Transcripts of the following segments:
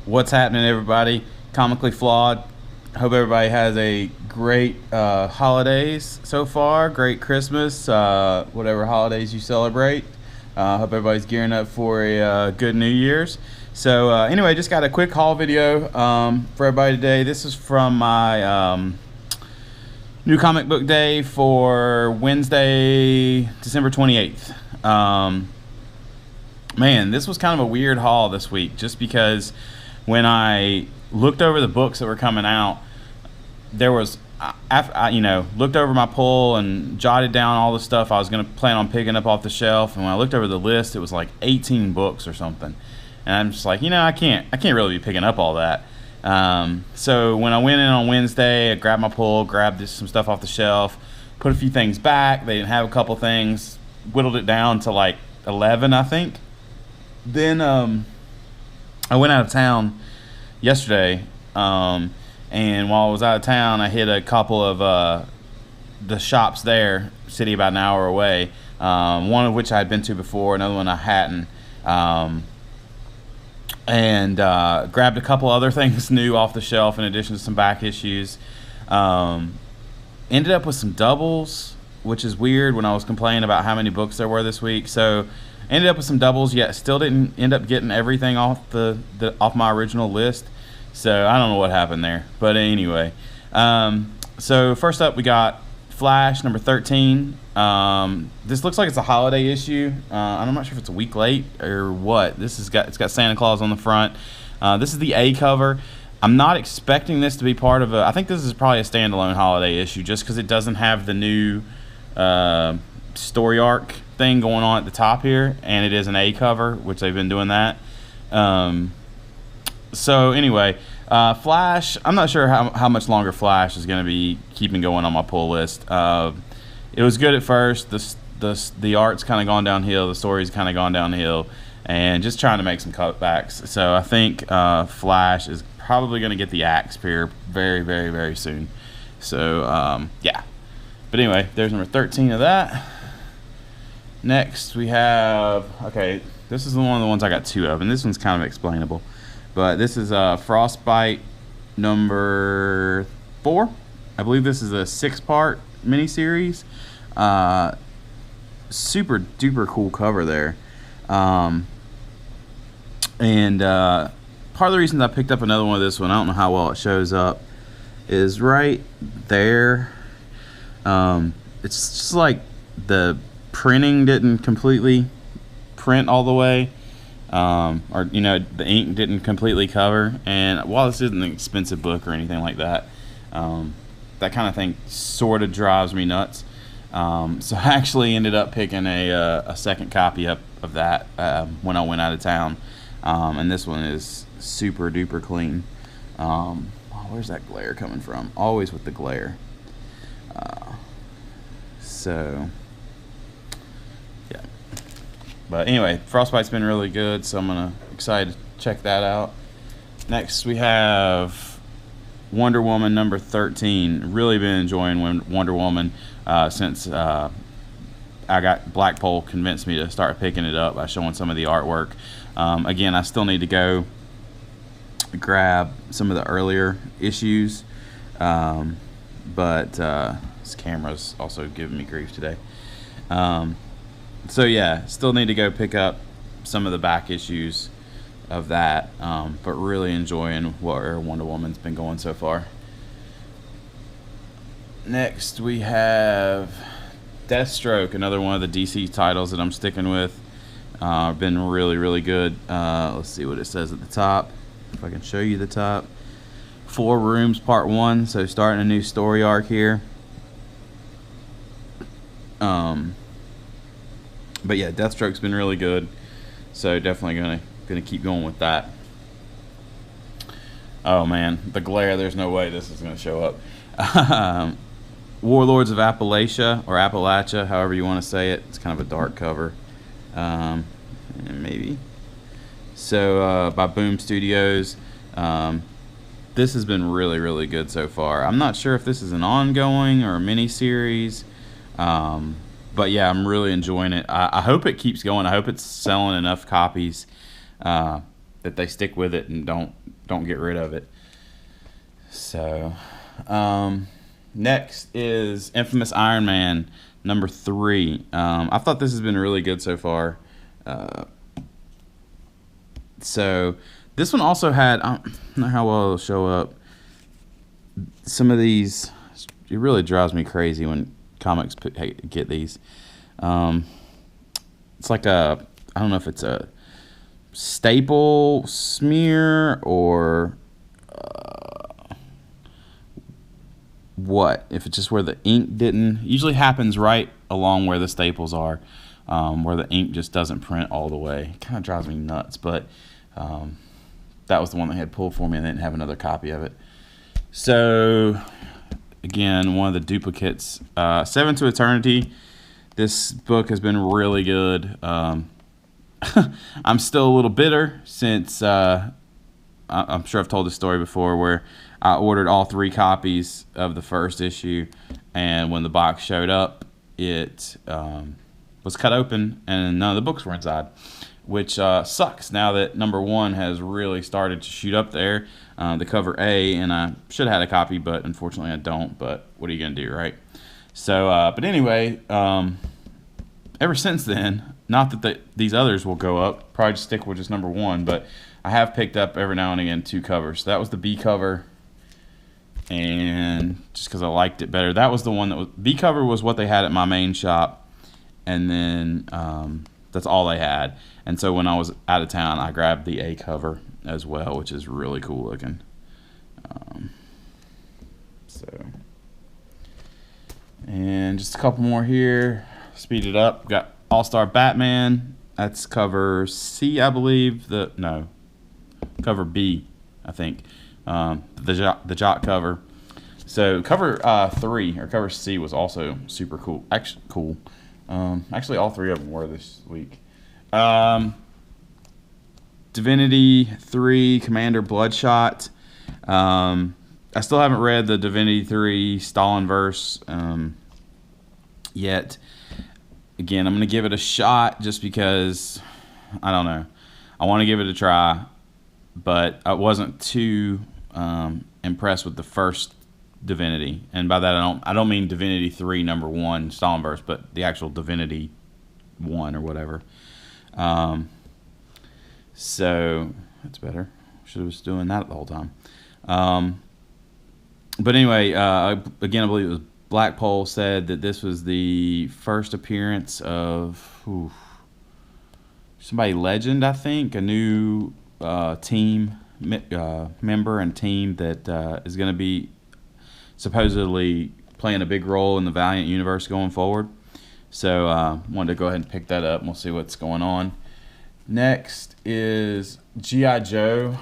What's happening, everybody? Comically Flawed. Hope everybody has a great holidays so far. Great Christmas, whatever holidays you celebrate. Hope everybody's gearing up for a good New Year's. So anyway, just got a quick haul video for everybody today. This is from my new comic book day for Wednesday, December 28th. Man, this was kind of a weird haul this week, just because when I looked over the books that were coming out, there was, looked over my pull and jotted down all the stuff I was going to plan on picking up off the shelf. And when I looked over the list, it was like 18 books or something. And I'm just like, I can't really be picking up all that. So when I went in on Wednesday, I grabbed my pull, grabbed some stuff off the shelf, put a few things back. They didn't have a couple things, whittled it down to like 11, I think. Then I went out of town yesterday, and while I was out of town, I hit a couple of the shops there, city about an hour away, one of which I had been to before, another one I hadn't, and grabbed a couple other things new off the shelf in addition to some back issues. Ended up with some doubles, which is weird when I was complaining about how many books there were this week. So ended up with some doubles, yet still didn't end up getting everything off off my original list. So I don't know what happened there, but anyway. So first up, we got Flash number 13. This looks like it's a holiday issue. I'm not sure if it's a week late or what. It's got Santa Claus on the front. This is the A cover. I'm not expecting this to be part of I think this is probably a standalone holiday issue, just because it doesn't have the new story arc thing going on at the top here, and it is an A cover, which they've been doing that. So anyway, Flash, I'm not sure how much longer Flash is going to be keeping going on my pull list. It was good at first. The art's kind of gone downhill, the story's kind of gone downhill, and just trying to make some cutbacks. So I think Flash is probably going to get the axe here very, very, very soon. So yeah. But anyway, there's number 13 of that. Next we have, this is one of the ones I got two of, and this one's kind of explainable. But this is Frostbite number 4. I believe this is a 6-part miniseries. Super duper cool cover there. And part of the reason I picked up another one of this one, I don't know how well it shows up, is right there. It's just like the printing didn't completely print all the way, or the ink didn't completely cover. And while this isn't an expensive book or anything like that, that kind of thing sort of drives me nuts. So I actually ended up picking a second copy up of that when I went out of town, and this one is super duper clean. Where's that glare coming from? Always with the glare. So yeah, but anyway, Frostbite's been really good, so I'm excited to check that out. Next we have Wonder Woman number 13. Really been enjoying Wonder Woman since I got Blackpool convinced me to start picking it up by showing some of the artwork. Again, I still need to go grab some of the earlier issues, but this camera's also giving me grief today. So yeah, still need to go pick up some of the back issues of that, but really enjoying where Wonder Woman's been going so far. Next we have Deathstroke, another one of the DC titles that I'm sticking with. Been really, really good. Let's see what it says at the top, if I can show you the top. 4 Rooms Part 1, so starting a new story arc here. But yeah, Deathstroke's been really good, so definitely gonna keep going with that. Oh man, the glare, there's no way this is gonna show up. Warlords of Appalachia, or Appalachia, however you want to say it. It's kind of a dark cover, maybe. So by Boom Studios. This has been really, really good so far. I'm not sure if this is an ongoing or a mini series, but yeah, I'm really enjoying it. I hope it keeps going. I hope it's selling enough copies that they stick with it and don't don't get rid of it. So, next is Infamous Iron Man number 3. I thought this has been really good so far. So this one also had, I don't know how well it'll show up. Some of these, it really drives me crazy when comics get these. It's like I don't know if it's a staple smear or what. If it's just where the ink didn't, usually happens right along where the staples are, where the ink just doesn't print all the way. It kind of drives me nuts, but that was the one that had pulled for me and they didn't have another copy of it. So again, one of the duplicates, 7 to Eternity. This book has been really good. I'm still a little bitter since I'm sure I've told this story before where I ordered all 3 copies of the first issue, and when the box showed up, it was cut open and none of the books were inside, which sucks now that number 1 has really started to shoot up there, the cover A, and I should have had a copy, but unfortunately I don't. But what are you going to do, right? So, but anyway, ever since then, not that these others will go up, probably just stick with just number 1, but I have picked up every now and again 2 covers. So that was the B cover, and just because I liked it better. That was the one that was, B cover was what they had at my main shop, and then that's all they had. And so when I was out of town, I grabbed the A cover as well, which is really cool looking. And just a couple more here. Speed it up. Got All-Star Batman. That's cover C, I believe. Cover B, I think. The Jock cover. So cover 3 or cover C was also super cool. Actually, actually, all 3 of them were this week. Divinity 3 Commander Bloodshot. I still haven't read the Divinity 3 Stalin verse yet. Again, I'm going to give it a shot just because, I don't know. I want to give it a try, but I wasn't too impressed with the first Divinity. And by that, I don't mean Divinity 3 number 1 Stalin verse, but the actual Divinity 1 or whatever. So that's better. Should have was doing that the whole time. But anyway, again, I believe it was Blackpole said that this was the first appearance of somebody legend, I think, a new team member and team that is going to be supposedly playing a big role in the Valiant universe going forward. So wanted to go ahead and pick that up, and we'll see what's going on. Next is G.I. Joe.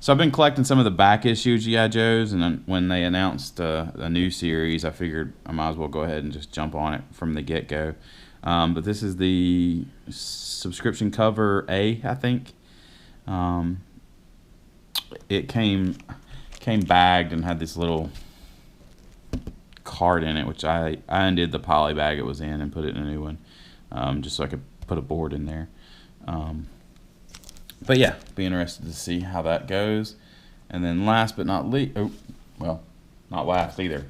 So I've been collecting some of the back issue G.I. Joes, and then when they announced a new series, I figured I might as well go ahead and just jump on it from the get-go. But this is the subscription cover A, I think. It came bagged and had this little card in it, which I undid the poly bag it was in and put it in a new one, just so I could put a board in there. But yeah, be interested to see how that goes. And then last but not least, not last either,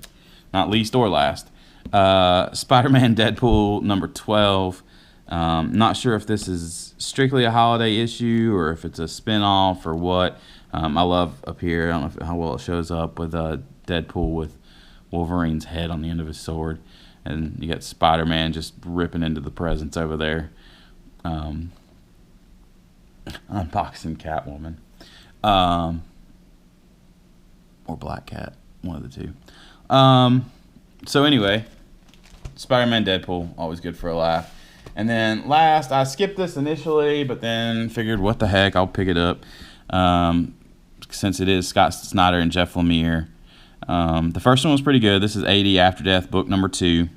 not least or last, Spider-Man Deadpool number 12. Not sure if this is strictly a holiday issue or if it's a spin-off or what. I love up here, I don't know how well it shows up, with Deadpool with Wolverine's head on the end of his sword. And you got Spider-Man just ripping into the presents over there. Unboxing Catwoman. Or Black Cat. One of the two. So anyway, Spider-Man Deadpool, always good for a laugh. And then last, I skipped this initially, but then figured, what the heck, I'll pick it up. Since it is Scott Snyder and Jeff Lemire. The first one was pretty good. This is 80 After Death, book number 2.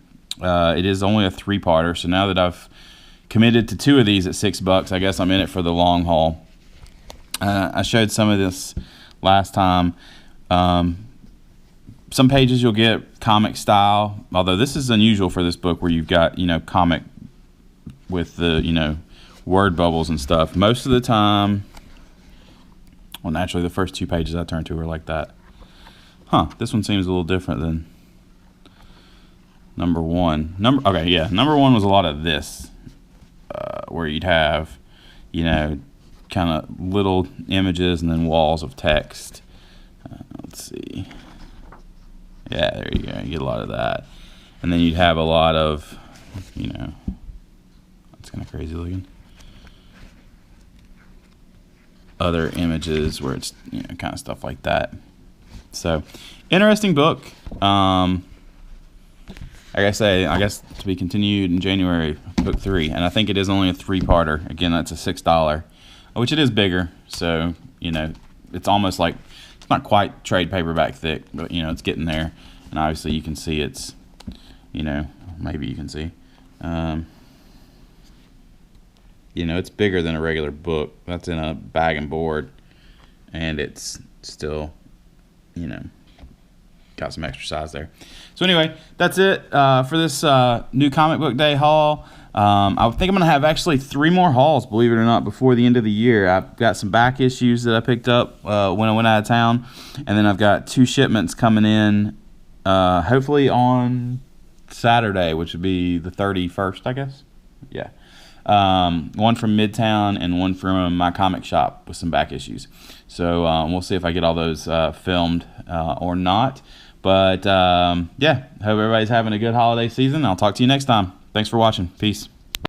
It is only a 3-parter, so now that I've committed to 2 of these at $6, I guess I'm in it for the long haul. I showed some of this last time. Some pages you'll get comic style, although this is unusual for this book where you've got, comic with the, word bubbles and stuff. Most of the time, Well, naturally, the first 2 pages I turned to were like that. Huh, this one seems a little different than number 1. Okay, yeah, number 1 was a lot of this, where you'd have, you know, kind of little images and then walls of text. Let's see. Yeah, there you go. You get a lot of that. And then you'd have a lot of, you know, it's kind of crazy looking. Other images where it's, you know, kind of stuff like that. So, interesting book. Like I say, I guess to be continued in January, book 3. And I think it is only a 3-parter. Again, that's a $6, which it is bigger. So, you know, it's almost like, it's not quite trade paperback thick, but, you know, it's getting there. And obviously you can see it's, you know, maybe you can see. You know, it's bigger than a regular book. That's in a bag and board. And it's still, you know, got some extra size there. So anyway, that's it for this new comic book day haul. I think I'm going to have actually 3 more hauls, believe it or not, before the end of the year. I've got some back issues that I picked up when I went out of town. And then I've got 2 shipments coming in, hopefully on Saturday, which would be the 31st, I guess. Yeah. One from Midtown and one from my comic shop with some back issues. So we'll see if I get all those filmed or not. But yeah, hope everybody's having a good holiday season. I'll talk to you next time. Thanks for watching. Peace.